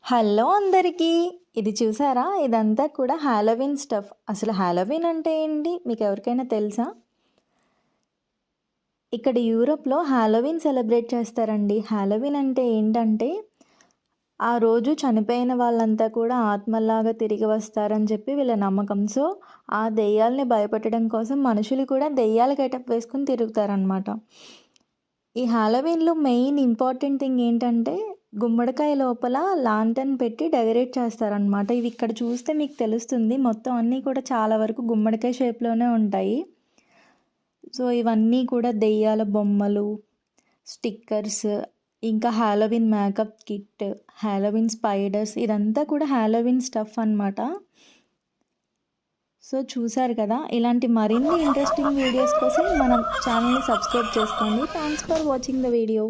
Hello అందరికీ! ఇది చూసారా? ఇదంతా కూడా హాలోవీన్ స్టఫ్. అసలు హాలోవీన్ అంటే ఏంటి? మీకెవరికైనా తెలుసా? ఇక్కడ యూరోప్‌లో హాలోవీన్ సెలబ్రేట్ చేస్తారండి. హాలోవీన్ అంటే ఏంటంటే, ఆ రోజు చనిపోయిన వాళ్ళంతా కూడా ఆత్మల్లాగా తిరిగి వస్తారని చెప్పి వీళ్ళ నమ్మకం. సో, ఆ దెయ్యాల్ని భయపెట్టడం కోసం మనుషులు కూడా దెయ్యాల గెటప్ వేసుకొని తిరుగుతారనమాట. ఈ హాలోవీన్‌లో మెయిన్ ఇంపార్టెంట్ థింగ్ ఏంటంటే, గుమ్మడికాయ లోపల లాంతర్న్ పెట్టి డెకరేట్ చేస్తారనమాట. ఇవి ఇక్కడ చూస్తే మీకు తెలుస్తుంది. మొత్తం అన్నీ కూడా చాలా వరకు గుమ్మడికాయ షేప్‌లోనే ఉంటాయి. సో, ఇవన్నీ కూడా దెయ్యాల బొమ్మలు, స్టిక్కర్స్, ఇంకా Halloween makeup kit, Halloween spiders ఇదంతా కూడా హాలోవీన్ స్టఫ్ అనమాట. సో, చూసారు కదా! ఇలాంటి మరిన్ని ఇంట్రెస్టింగ్ వీడియోస్ కోసం మన ఛానల్‌ని సబ్స్క్రైబ్ చేసుకోండి. Thanks for watching the video.